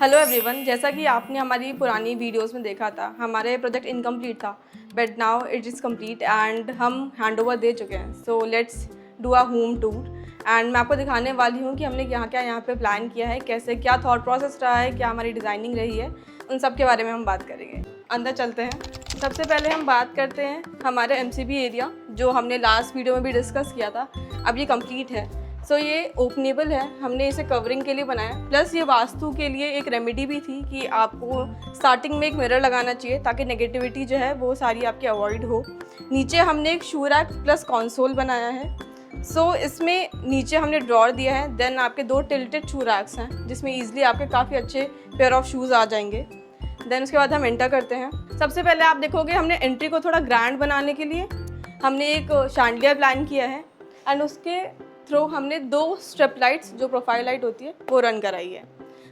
Hello everyone, जैसा कि आपने हमारी पुरानी वीडियोस में देखा था, हमारे प्रोजेक्ट इनकम्प्लीट था but now it is complete and हम हैंडओवर दे चुके हैं। So let's do a home tour and मैं आपको दिखाने वाली हूँ कि हमने क्या क्या यहाँ पे प्लान किया है, कैसे क्या थॉट प्रोसेस रहा है, क्या हमारी डिज़ाइनिंग रही है, उन सब के बारे में हम बात करेंगे। अंदर चलते हैं। सबसे पहले हम बात करते हैं हमारे एमसीबी एरिया, जो हमने लास्ट वीडियो में भी डिस्कस किया था। अब ये कंप्लीट है। सो ये ओपनेबल है, हमने इसे कवरिंग के लिए बनाया, प्लस ये वास्तु के लिए एक रेमेडी भी थी कि आपको स्टार्टिंग में एक मिरर लगाना चाहिए ताकि नेगेटिविटी जो है वो सारी आपकी अवॉइड हो। नीचे हमने एक शू रैक प्लस कंसोल बनाया है। सो इसमें नीचे हमने ड्रॉर दिया है। देन आपके 2 टिल्टेड शू रैक्स हैं जिसमें ईजिली आपके काफ़ी अच्छे पेयर ऑफ शूज़ आ जाएंगे। देन उसके बाद हम एंटर करते हैं। सबसे पहले आप देखोगे हमने एंट्री को थोड़ा ग्रैंड बनाने के लिए हमने एक शैंडलियर प्लान किया है एंड उसके थ्रू हमने 2 स्ट्रिप लाइट्स जो प्रोफाइल लाइट होती है वो रन कराई है।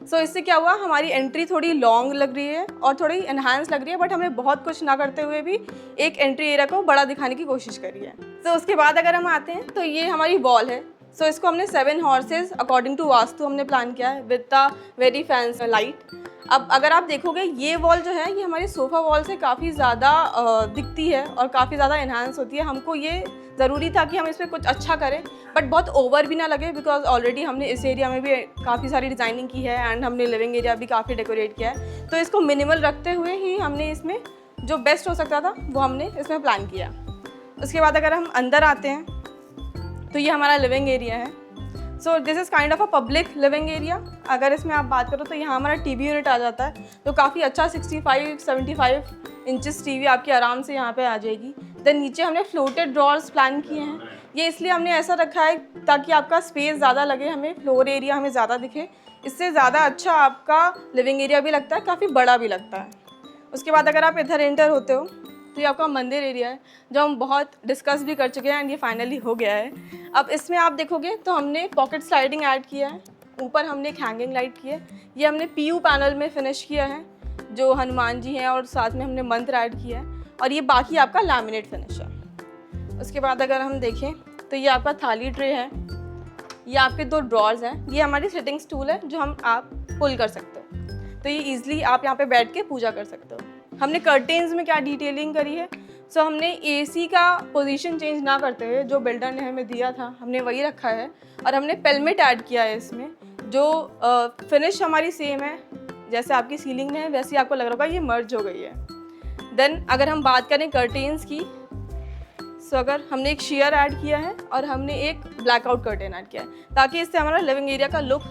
सो इससे क्या हुआ, हमारी एंट्री थोड़ी लॉन्ग लग रही है और थोड़ी एनहांस लग रही है, बट हमने बहुत कुछ ना करते हुए भी एक एंट्री एरिया को बड़ा दिखाने की कोशिश करी है। तो उसके बाद अगर हम आते हैं तो ये हमारी वॉल है। सो इसको हमने 7 हॉर्सेज अकॉर्डिंग टू वास्तु हमने प्लान किया है with the very fancy light. अब अगर आप देखोगे ये वॉल जो है ये हमारी सोफ़ा वॉल से काफ़ी ज़्यादा दिखती है और काफ़ी ज़्यादा इन्हांस होती है। हमको ये ज़रूरी था कि हम इसमें कुछ अच्छा करें बट बहुत ओवर भी ना लगे, बिकॉज ऑलरेडी हमने इस एरिया में भी काफ़ी सारी डिज़ाइनिंग की है एंड हमने लिविंग एरिया भी काफ़ी डेकोरेट किया है। तो इसको मिनिमल रखते हुए ही हमने इसमें जो बेस्ट हो सकता था वो हमने इसमें प्लान किया। उसके बाद अगर हम अंदर आते हैं तो ये हमारा लिविंग एरिया है। So this is kind of a public living area. अगर इसमें आप बात करो तो यहाँ हमारा टीवी यूनिट आ जाता है, तो काफ़ी अच्छा 65-75 इंचेस टीवी आपकी आराम से यहाँ पे आ जाएगी। देन नीचे हमने फ्लोटेड ड्रॉर्स प्लान किए हैं। ये इसलिए हमने ऐसा रखा है ताकि आपका स्पेस ज़्यादा लगे, हमें फ्लोर एरिया हमें ज़्यादा दिखे, इससे ज़्यादा अच्छा आपका लिविंग एरिया भी लगता है, काफ़ी बड़ा भी लगता है। उसके बाद अगर आप इधर एंटर होते हो तो ये आपका मंदिर एरिया है जो हम बहुत डिस्कस भी कर चुके हैं एंड ये फाइनली हो गया है। अब इसमें आप देखोगे तो हमने पॉकेट स्लाइडिंग ऐड किया है, ऊपर हमने एक हैंगिंग लाइट की है, ये हमने पीयू पैनल में फिनिश किया है जो हनुमान जी हैं और साथ में हमने मंत्र ऐड किया है, और ये बाकी आपका लैमिनेट फिनिश है। उसके बाद अगर हम देखें तो ये आपका थाली ट्रे है, ये आपके 2 ड्रॉर्स हैं, ये हमारी सिटिंग स्टूल है जो आप पुल कर सकते हो, तो ये ईजिली आप यहाँ पे बैठ के पूजा कर सकते हो। हमने कर्टेन्स में क्या डिटेलिंग करी है, सो हमने एसी का पोजीशन चेंज ना करते हुए जो बिल्डर ने हमें दिया था हमने वही रखा है, और हमने पेलमेट ऐड किया है इसमें, जो फिनिश हमारी सेम है जैसे आपकी सीलिंग में है वैसे ही आपको लग रहा होगा ये मर्ज हो गई है। देन अगर हम बात करें कर्टेन्स की, सो अगर हमने एक शेयर ऐड किया है और हमने एक ब्लैकआउट कर्टेन ऐड किया है ताकि इससे हमारा लिविंग एरिया का लुक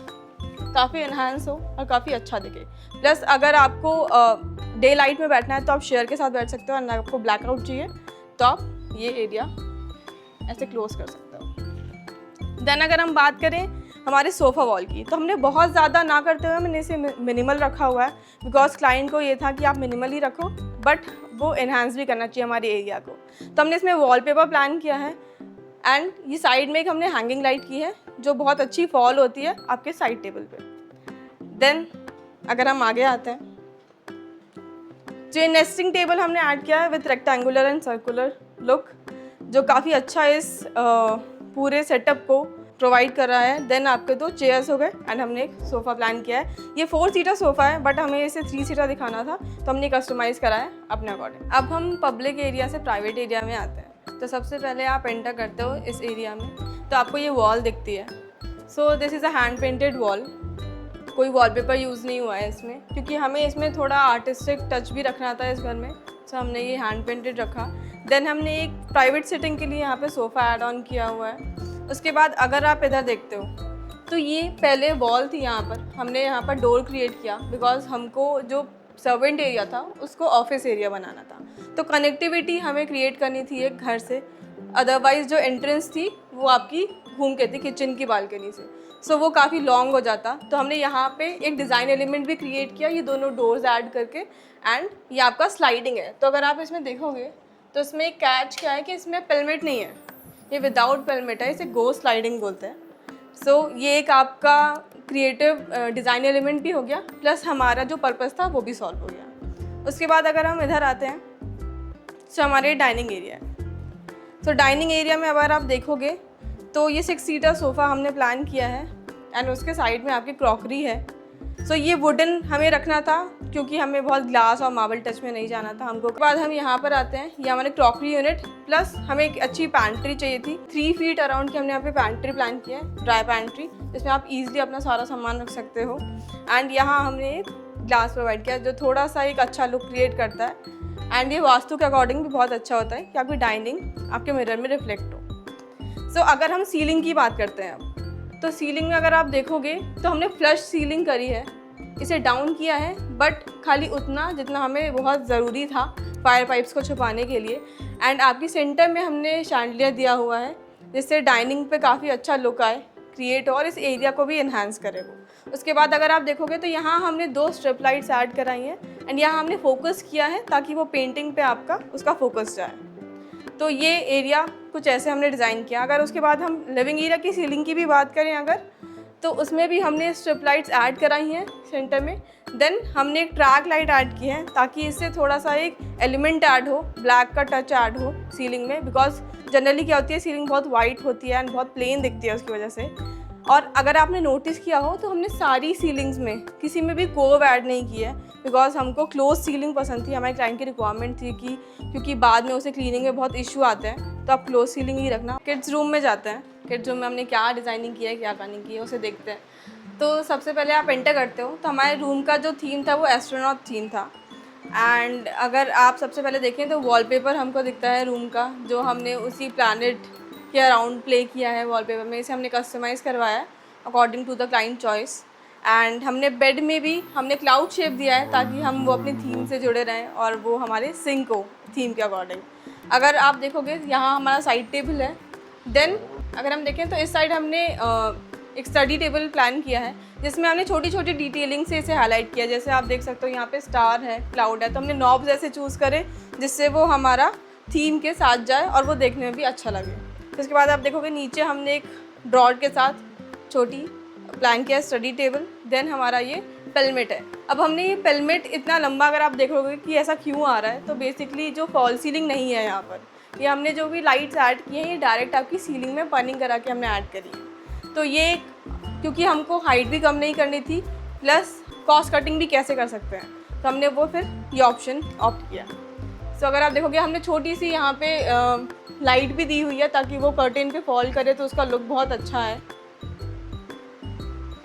काफ़ी इन्हांस हो और काफ़ी अच्छा दिखे। प्लस अगर आपको डे लाइट में बैठना है तो आप शेयर के साथ बैठ सकते हो, और आपको ब्लैकआउट चाहिए तो आप ये एरिया ऐसे क्लोज कर सकते हो। देन अगर हम बात करें हमारे सोफ़ा वॉल की, तो हमने बहुत ज़्यादा ना करते हुए मैंने इसे मिनिमल रखा हुआ है, बिकॉज क्लाइंट को ये था कि आप मिनिमल ही रखो बट वो इन्हांस भी करना चाहिए हमारे एरिया को। तो हमने इसमें वॉलपेपर प्लान किया है एंड ये साइड में एक हमने हैंगिंग लाइट की है जो बहुत अच्छी फॉल होती है आपके साइड टेबल पे। देन अगर हम आगे आते हैं जो नेस्टिंग टेबल हमने ऐड किया है with rectangular and circular look, जो काफ़ी अच्छा इस पूरे सेटअप को प्रोवाइड कर रहा है। देन आपके 2 चेयर्स हो गए एंड हमने एक सोफ़ा प्लान किया है। ये 4 सीटर सोफ़ा है बट हमें इसे 3 सीटर दिखाना था तो हमने कस्टमाइज़ करा है अपने अकॉर्डिंग। अब हम पब्लिक एरिया से प्राइवेट एरिया में आते हैं। तो सबसे पहले आप एंटर करते हो इस एरिया में तो आपको ये वॉल दिखती है। So this is a hand painted wall, कोई वॉलपेपर यूज़ नहीं हुआ है इसमें क्योंकि हमें इसमें थोड़ा आर्टिस्टिक टच भी रखना था इस घर में, सो हमने ये हैंड पेंटेड रखा। देन हमने एक प्राइवेट सिटिंग के लिए यहाँ पे सोफ़ा ऐड ऑन किया हुआ है। उसके बाद अगर आप इधर देखते हो तो ये पहले वॉल थी, यहाँ पर हमने यहाँ पर डोर क्रिएट किया बिकॉज हमको जो सर्वेंट एरिया था उसको ऑफिस एरिया बनाना था, तो कनेक्टिविटी हमें क्रिएट करनी थी एक घर से, अदरवाइज़ जो एंट्रेंस थी वो आपकी घूम के थी किचन की बालकनी से, सो वो काफ़ी लॉन्ग हो जाता। तो हमने यहाँ पे एक डिज़ाइन एलिमेंट भी क्रिएट किया ये दोनों डोर्स ऐड करके, एंड ये आपका स्लाइडिंग है। तो अगर आप इसमें देखोगे तो इसमें एक कैच क्या है कि इसमें पेलमेट नहीं है, ये विदाउट पेलमेट है, इसे गो स्लाइडिंग बोलते हैं। सो ये एक आपका क्रिएटिव डिज़ाइन एलिमेंट भी हो गया, प्लस हमारा जो पर्पस था वो भी सॉल्व हो गया। उसके बाद अगर हम इधर आते हैं तो हमारे डाइनिंग एरिया है। सो डाइनिंग एरिया में अगर आप देखोगे तो ये 6 सीटर सोफ़ा हमने प्लान किया है एंड उसके साइड में आपकी क्रॉकरी है। सो ये वुडन हमें रखना था क्योंकि हमें बहुत ग्लास और मार्बल टच में नहीं जाना था हमको। उसके बाद हम यहाँ पर आते हैं, ये हमारे क्रॉकरी यूनिट, प्लस हमें एक अच्छी पैंट्री चाहिए थी। 3 फीट अराउंड की हमने यहाँ पे पैंट्री प्लान किया है, ड्राई पैंट्री, जिसमें आप इजीली अपना सारा सामान रख सकते हो। एंड यहाँ हमने एक ग्लास प्रोवाइड किया जो थोड़ा सा एक अच्छा लुक क्रिएट करता है। एंड ये वास्तु के अकॉर्डिंग भी बहुत अच्छा होता है कि आपकी डाइनिंग आपके मिरर में रिफ्लेक्ट हो। सो अगर हम सीलिंग की बात करते हैं अब, तो सीलिंग में अगर आप देखोगे तो हमने फ्लश सीलिंग करी है, इसे डाउन किया है, बट खाली उतना जितना हमें बहुत ज़रूरी था फायर पाइप्स को छुपाने के लिए। एंड आपकी सेंटर में हमने शैंडलियर दिया हुआ है जिससे डाइनिंग पे काफ़ी अच्छा लुक आए क्रिएट और इस एरिया को भी इन्हांस करे वो। उसके बाद अगर आप देखोगे तो यहाँ हमने 2 स्ट्रिप लाइट्स ऐड कराई हैं एंड यहाँ हमने फोकस किया है ताकि वो पेंटिंग पे आपका उसका फोकस जाए। तो ये एरिया कुछ ऐसे हमने डिज़ाइन किया। अगर उसके बाद हम लिविंग एरिया की सीलिंग की भी बात करें अगर, तो उसमें भी हमने स्ट्रिप लाइट्स ऐड कराई हैं सेंटर में। देन हमने एक ट्रैक लाइट ऐड की है ताकि इससे थोड़ा सा एक एलिमेंट ऐड हो, ब्लैक का टच ऐड हो सीलिंग में, बिकॉज जनरली क्या होती है सीलिंग बहुत वाइट होती है एंड बहुत प्लेन दिखती है उसकी वजह से। और अगर आपने नोटिस किया हो तो हमने सारी सीलिंग्स में किसी में भी कोव ऐड नहीं किया है, बिकॉज हमको क्लोज सीलिंग पसंद थी, हमारे क्लाइंट की रिक्वायरमेंट थी कि क्योंकि बाद में उसे क्लीनिंग में बहुत इशू आते हैं, तो आप क्लोज सीलिंग ही रखना। किड्स रूम में जाते हैं, किड्स रूम में हमने क्या डिज़ाइनिंग की है क्या नहीं की है उसे देखते हैं। तो सबसे पहले आप एंटर करते हो तो हमारे रूम का जो थीम था वो एस्ट्रोनॉट थीम था। एंड अगर आप सबसे पहले देखें तो वॉलपेपर हमको दिखता है रूम का, जो हमने उसी प्लैनेट के अराउंड प्ले किया है वॉलपेपर में। इसे हमने कस्टमाइज़ करवाया है according to the client choice. And हमने बेड में भी हमने क्लाउड शेप दिया है ताकि हम वो अपनी थीम से जुड़े रहें और वो हमारे सिंक हो थीम के अकॉर्डिंग। अगर आप देखोगे यहाँ हमारा साइड टेबल है। देन अगर हम देखें तो इस साइड हमने एक स्टडी टेबल प्लान किया है जिसमें हमने छोटी छोटी डिटेलिंग से इसे हाईलाइट किया। जैसे आप देख सकते हो यहाँ पे स्टार है, क्लाउड है, तो हमने नॉब्स ऐसे चूज़ करे जिससे वो हमारा थीम के साथ जाए और वो देखने में भी अच्छा लगे। तो उसके बाद आप देखोगे नीचे हमने एक ड्रॉर के साथ छोटी प्लान किया स्टडी टेबल। देन हमारा ये पेलमेट है। अब हमने ये पेलमेट इतना लंबा अगर आप देखोगे कि ऐसा क्यों आ रहा है, तो बेसिकली जो फॉल सीलिंग नहीं है यहाँ पर, ये हमने जो भी लाइट्स ऐड की हैं ये डायरेक्ट आपकी सीलिंग में पनिंग करा के हमने ऐड करी है। तो ये क्योंकि हमको हाइट भी कम नहीं करनी थी प्लस कॉस्ट कटिंग भी कैसे कर सकते हैं, तो हमने वो फिर ये ऑप्शन ऑप्ट किया। सो अगर आप देखोगे हमने छोटी सी यहाँ पे लाइट भी दी हुई है ताकि वो कर्टेन पे फॉल करे तो उसका लुक बहुत अच्छा है।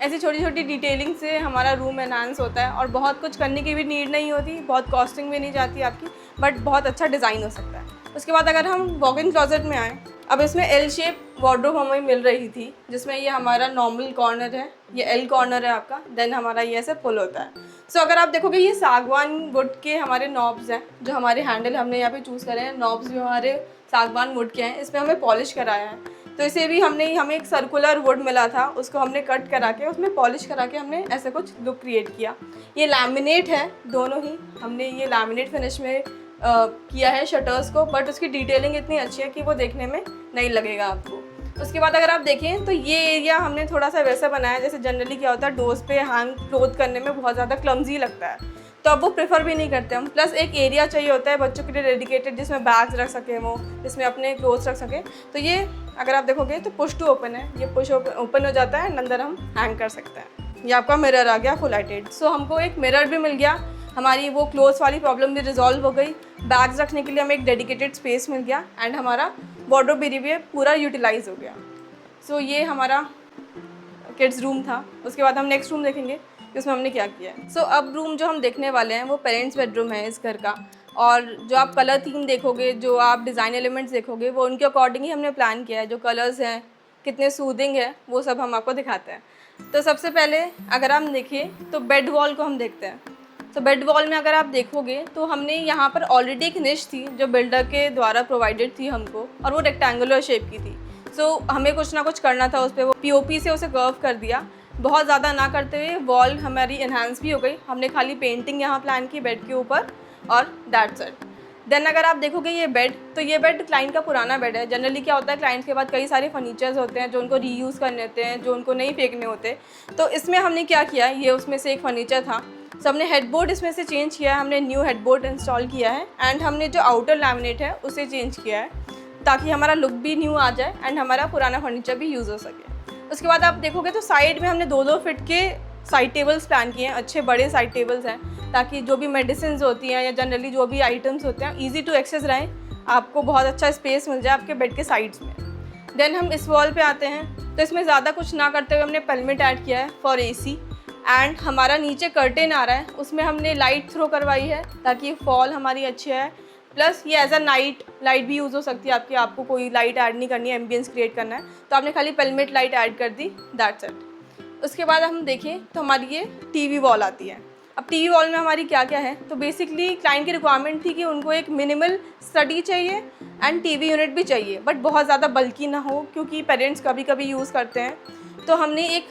ऐसी छोटी छोटी डिटेलिंग से हमारा रूम एनहांस होता है और बहुत कुछ करने की भी नीड नहीं होती, बहुत कॉस्टिंग भी नहीं जाती आपकी, बट बहुत अच्छा डिज़ाइन हो सकता है। उसके बाद अगर हम वॉक इन क्लोजेट में आएँ, अब इसमें एल शेप वार्डरोब हमें मिल रही थी जिसमें ये हमारा नॉर्मल कॉर्नर है, ये एल कॉर्नर है आपका, देन हमारा ये ऐसे पुल होता है। सो अगर आप देखोगे ये सागवान वुड के हमारे नॉब्स हैं, जो हमारे हैंडल हमने यहाँ पे चूज़ करे हैं, नॉब्स भी हमारे सागवान वुड के हैं। इसमें हमें पॉलिश कराया है, तो इसे भी हमें एक सर्कुलर वुड मिला था, उसको हमने कट करा के उसमें पॉलिश करा के हमने ऐसे कुछ लुक क्रिएट किया। ये लैमिनेट है, दोनों ही हमने ये लैमिनेट फिनिश में किया है शटर्स को, बट उसकी डिटेलिंग इतनी अच्छी है कि वो देखने में नहीं लगेगा आपको। उसके बाद अगर आप देखें तो ये एरिया हमने थोड़ा सा वैसा बनाया जैसे जनरली क्या होता है डोर्स पे हैंग क्लोथ करने में बहुत ज़्यादा क्लमजी लगता है, तो अब वो प्रेफर भी नहीं करते हम। प्लस एक एरिया चाहिए होता है बच्चों के लिए डेडिकेटेड जिसमें बैग्स रख सकें, वो जिसमें अपने क्लोथ्स रख सकें। तो ये अगर आप देखोगे तो पुश टू ओपन है, ये पुश ओपन हो जाता है, अंदर हम हैंग कर सकते हैं। ये आपका मिरर आ गया फुल लाइटेड। सो हमको एक मिरर भी मिल गया, हमारी वो क्लोथ्स वाली प्रॉब्लम भी रिजॉल्व हो गई, बैग्स रखने के लिए हमें एक डेडिकेटेड स्पेस मिल गया एंड हमारा वार्डरोब एरिया पूरा यूटिलाइज हो गया। सो ये हमारा किड्स रूम था। उसके बाद हम नेक्स्ट रूम देखेंगे इसमें हमने क्या किया है। सो अब रूम जो हम देखने वाले हैं वो पेरेंट्स बेडरूम है इस घर का, और जो आप कलर थीम देखोगे, जो आप डिज़ाइन एलिमेंट्स देखोगे, वो उनके अकॉर्डिंग ही हमने प्लान किया है। जो कलर्स हैं कितने सूदिंग है वो सब हम आपको दिखाते हैं। तो सबसे पहले अगर हम देखें तो बेड वॉल को हम देखते हैं। तो बेड वॉल में अगर आप देखोगे तो हमने यहाँ पर ऑलरेडी एक निश थी जो बिल्डर के द्वारा प्रोवाइडेड थी हमको, और वो रेक्टेंगुलर शेप की थी। सो हमें कुछ ना कुछ करना था उस पर, वो पीओपी से उसे कर्व कर दिया, बहुत ज़्यादा ना करते हुए वॉल हमारी एनहांस भी हो गई। हमने खाली पेंटिंग यहाँ प्लान की बेड के ऊपर और दैट्स इट। देन अगर आप देखोगे ये बेड, तो ये बेड क्लाइंट का पुराना बेड है। जनरली क्या होता है क्लाइंट्स के बाद कई सारे फर्नीचर्स होते हैं जो उनको रीयूज़ करने होते हैं, जो उनको नहीं फेंकने होते। तो इसमें हमने क्या किया, ये उसमें से एक फर्नीचर था, सो हमने हेडबोर्ड इसमें से चेंज किया है, हमने न्यू हेडबोर्ड इंस्टॉल किया है एंड हमने जो आउटर लैमिनेट है उसे चेंज किया है ताकि हमारा लुक भी न्यू आ जाए एंड हमारा पुराना फर्नीचर भी यूज़ हो सके। उसके बाद आप देखोगे तो साइड में हमने 2-2 फीट के साइड टेबल्स प्लान किए हैं, अच्छे बड़े साइड टेबल्स हैं, ताकि जो भी मेडिसिन होती हैं या जनरली जो भी आइटम्स होते हैं ईजी टू एक्सेस रहें, आपको बहुत अच्छा स्पेस मिल जाए आपके बेड के साइड्स में। देन हम इस वॉल पे आते हैं, तो इसमें ज़्यादा कुछ ना करते हुए हमने पेलमेट ऐड किया है फॉर एसी, एंड हमारा नीचे कर्टेन आ रहा है, उसमें हमने लाइट थ्रो करवाई है ताकि फॉल हमारी अच्छी है। प्लस ये एज अ नाइट लाइट भी यूज़ हो सकती है आपकी, आपको कोई लाइट ऐड नहीं करनी है, एम्बियंस क्रिएट करना है तो आपने खाली पेलमेट लाइट ऐड कर दी, दैट्स इट। उसके बाद हम देखें तो हमारी ये टीवी वॉल आती है। अब टीवी वॉल में हमारी क्या क्या है, तो बेसिकली क्लाइंट की रिक्वायरमेंट थी कि उनको एक मिनिमल स्टडी चाहिए एंड टीवी यूनिट भी चाहिए, बट बहुत ज़्यादा बल्कि ना हो क्योंकि पेरेंट्स कभी कभी यूज़ करते हैं। तो हमने एक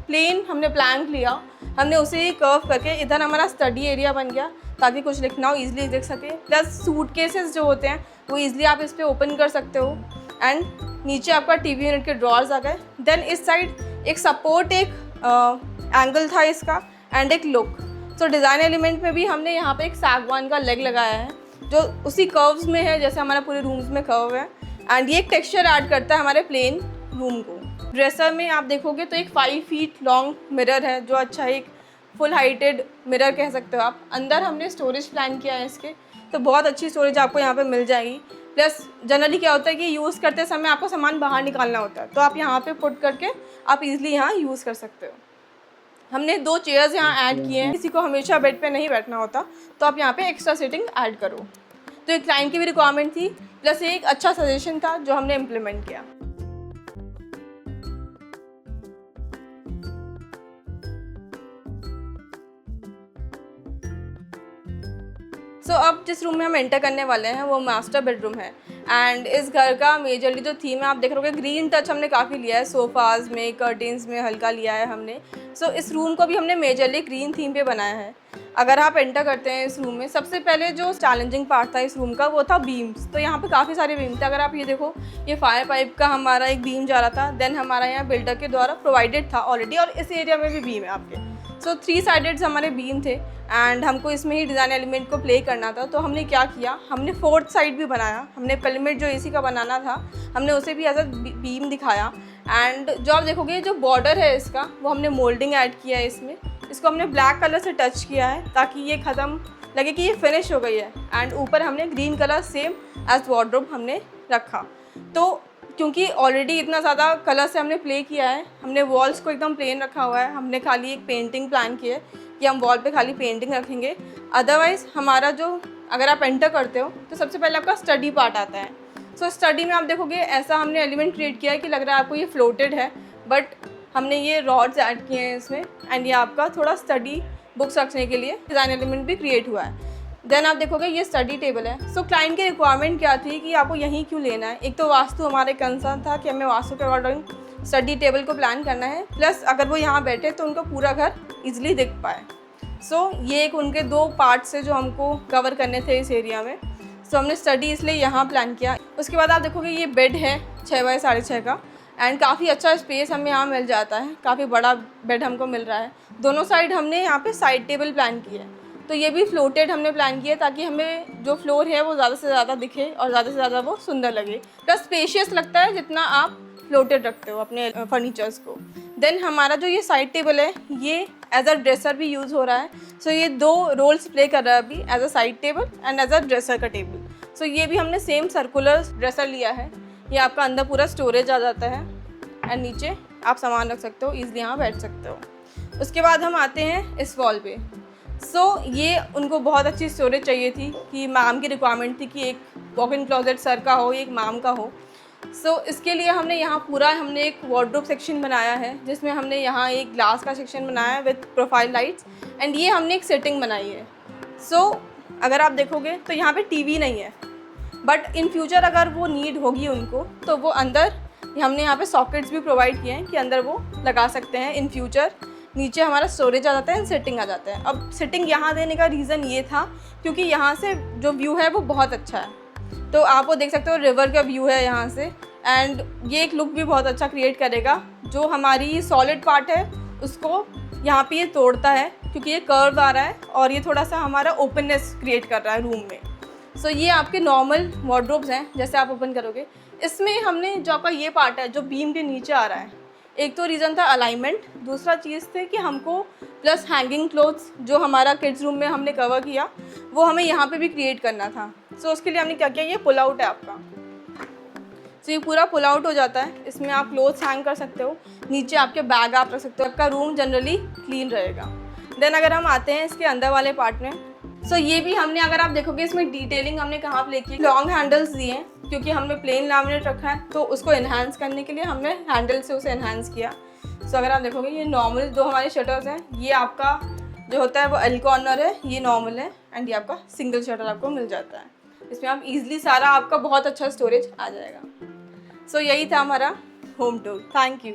प्लेन हमने प्लैंक लिया, हमने उसे कर्व करके इधर हमारा स्टडी एरिया बन गया ताकि कुछ लिखना हो ईजिली लिख सके। प्लस सूट केसेस जो होते हैं वो ईजिली आप इस पर ओपन कर सकते हो, एंड नीचे आपका टीवी यूनिट के ड्रॉर्स आ गए। देन इस साइड एक सपोर्ट, एक एंगल था इसका एंड एक लुक। सो डिज़ाइन एलिमेंट में भी हमने यहाँ पे एक सागवान का लेग लगाया है जो उसी कर्व्स में है जैसे हमारा पूरे रूम्स में कर्व है, एंड ये एक टेक्सचर ऐड करता है हमारे प्लेन रूम को। ड्रेसर में आप देखोगे तो एक 5 फीट लॉन्ग मिरर है जो अच्छा एक फुल हाइटेड मिरर कह सकते हो आप। अंदर हमने स्टोरेज प्लान किया है इसके, तो बहुत अच्छी स्टोरेज आपको यहाँ पे मिल जाएगी। प्लस जनरली क्या होता है कि यूज़ करते समय आपको सामान बाहर निकालना होता है, तो आप यहाँ पे पुट करके आप इजीली यहाँ यूज़ कर सकते हो। हमने 2 चेयर्स यहाँ ऐड किए हैं, किसी को हमेशा बेड पे नहीं बैठना होता तो आप यहाँ पे एक्स्ट्रा सीटिंग ऐड करो। तो एक क्लाइंट की भी रिक्वायरमेंट थी, प्लस एक अच्छा सजेशन था जो हमने इम्प्लीमेंट किया। अब जिस रूम में हम एंटर करने वाले हैं वो मास्टर बेडरूम है, एंड इस घर का मेजरली जो थीम है आप देख रहे हो ग्रीन टच हमने काफ़ी लिया है, सोफ़ाज़ में कर्टेंस में हल्का लिया है हमने। इस रूम को भी हमने मेजरली ग्रीन थीम पे बनाया है। अगर आप एंटर करते हैं इस रूम में, सबसे पहले जो चैलेंजिंग पार्ट था इस रूम का वो था बीम्स। तो यहाँ पे काफ़ी सारे बीम थे। अगर आप ये देखो, ये फायर पाइप का हमारा एक बीम जा रहा था, देन हमारा यहाँ बिल्डर के द्वारा प्रोवाइडेड था ऑलरेडी, और इस एरिया में भी बीम है आपके। 3 साइडेड हमारे बीम थे, एंड हमको इसमें ही डिज़ाइन एलिमेंट को प्ले करना था। तो हमने क्या किया, हमने 4th साइड भी बनाया। हमने पेलमेट जो एसी का बनाना था हमने उसे भी एज अ बीम दिखाया। एंड जो आप देखोगे जो बॉर्डर है इसका वो हमने मोल्डिंग ऐड किया है इसमें। इसको हमने ब्लैक कलर से टच किया है ताकि ये ख़त्म लगे कि ये फिनिश हो गई है। एंड ऊपर हमने green colour same as wardrobe हमने रखा। तो क्योंकि ऑलरेडी इतना ज़्यादा कलर से हमने प्ले किया है, हमने वॉल्स को एकदम प्लेन रखा हुआ है। हमने खाली एक पेंटिंग प्लान की है कि हम वॉल पे खाली पेंटिंग रखेंगे। अदरवाइज़ हमारा जो, अगर आप एंटर करते हो तो सबसे पहले आपका स्टडी पार्ट आता है। स्टडी में आप देखोगे ऐसा हमने एलिमेंट क्रिएट किया है कि लग रहा है आपको ये फ्लोटेड है, बट हमने ये रॉड्स ऐड किए हैं इसमें, एंड ये आपका थोड़ा स्टडी बुक्स रखने के लिए डिज़ाइन एलिमेंट भी क्रिएट हुआ है। देन आप देखोगे ये स्टडी टेबल है। क्लाइंट की रिक्वायरमेंट क्या थी कि आपको यहीं क्यों लेना है। एक तो वास्तु हमारे कंसर्न था कि हमें वास्तु के अकॉर्डिंग स्टडी टेबल को प्लान करना है, प्लस अगर वो यहाँ बैठे तो उनको पूरा घर ईजिली दिख पाए। ये एक उनके 2 पार्ट्स है जो हमको कवर करने थे इस एरिया में। हमने स्टडी इसलिए यहाँ प्लान किया। उसके बाद आप देखोगे ये बेड है 6 बाय 6.5 का, एंड काफ़ी अच्छा स्पेस हमें यहाँ मिल जाता है। काफ़ी बड़ा बेड हमको मिल रहा है। दोनों साइड हमने यहाँ पे साइड टेबल प्लान की है, तो ये भी फ्लोटेड हमने प्लान किया ताकि हमें जो फ्लोर है वो ज़्यादा से ज़्यादा दिखे और ज़्यादा से ज़्यादा वो सुंदर लगे, प्लस स्पेशियस लगता है जितना आप फ्लोटेड रखते हो अपने फर्नीचर्स को। देन हमारा जो ये साइड टेबल है ये एज अ ड्रेसर भी यूज़ हो रहा है। ये 2 रोल्स प्ले कर रहा है अभी, as a side table and as a dresser का टेबल। ये भी हमने सेम सर्कुलर ड्रेसर लिया है। ये आपका अंदर पूरा स्टोरेज आ जाता है, एंड नीचे आप सामान रख सकते हो, ईजिली यहाँ बैठ सकते हो। उसके बाद हम आते हैं इस वॉल पे। ये उनको बहुत अच्छी स्टोरेज चाहिए थी कि मैम की रिक्वायरमेंट थी कि एक वॉक इन क्लोजेट सर का हो, एक मैम का हो। इसके लिए हमने यहाँ पूरा हमने एक वार्डरोब सेक्शन बनाया है, जिसमें हमने यहाँ एक ग्लास का सेक्शन बनाया है विद प्रोफाइल लाइट्स, एंड ये हमने एक सेटिंग बनाई है। अगर आप देखोगे तो यहाँ पे टीवी नहीं है, बट इन फ्यूचर अगर वो नीड होगी उनको तो वो अंदर हमने यहाँ पे सॉकेट्स भी प्रोवाइड किए हैं कि अंदर वो लगा सकते हैं इन फ्यूचर। नीचे हमारा स्टोरेज आ जाता है एंड सेटिंग आ जाता है। अब सेटिंग यहाँ देने का रीज़न ये था क्योंकि यहाँ से जो व्यू है वो बहुत अच्छा है, तो आप वो देख सकते हो रिवर का व्यू है यहाँ से, एंड ये एक लुक भी बहुत अच्छा क्रिएट करेगा। जो हमारी सॉलिड पार्ट है उसको यहाँ पे ये तोड़ता है क्योंकि ये कर्व आ रहा है और ये थोड़ा सा हमारा ओपननेस क्रिएट कर रहा है रूम में। ये आपके नॉर्मल वार्डरोब्स हैं जैसे आप ओपन करोगे। इसमें हमने जो आपका ये पार्ट है जो बीम के नीचे आ रहा है, एक तो रीज़न था अलाइनमेंट, दूसरा चीज़ थे कि हमको प्लस हैंगिंग क्लोथ्स जो हमारा किड्स रूम में हमने कवर किया वो हमें यहाँ पे भी क्रिएट करना था। सो उसके लिए हमने क्या किया, ये पुल आउट है आपका। सो ये पूरा पुल आउट हो जाता है, इसमें आप क्लोथ्स हैंग कर सकते हो, नीचे आपके बैग आप रख सकते हो, आपका रूम जनरली क्लीन रहेगा। देन अगर हम आते हैं इसके अंदर वाले पार्ट में, सो ये भी हमने, अगर आप देखोगे इसमें डिटेलिंग हमने कहाँ पे लेके लॉन्ग हैंडल्स दिए हैं, क्योंकि हमने प्लेन लैमिनेट रखा है तो उसको इन्हांस करने के लिए हमने हैंडल से उसे इन्हांस किया। सो अगर आप देखोगे ये नॉर्मल जो हमारे शटर्स हैं, ये आपका जो होता है वो एल कॉर्नर है, ये नॉर्मल है, एंड ये आपका सिंगल शटर आपको मिल जाता है। इसमें आप इजीली सारा आपका बहुत अच्छा स्टोरेज आ जाएगा। सो यही था हमारा होम टूर। Thank you.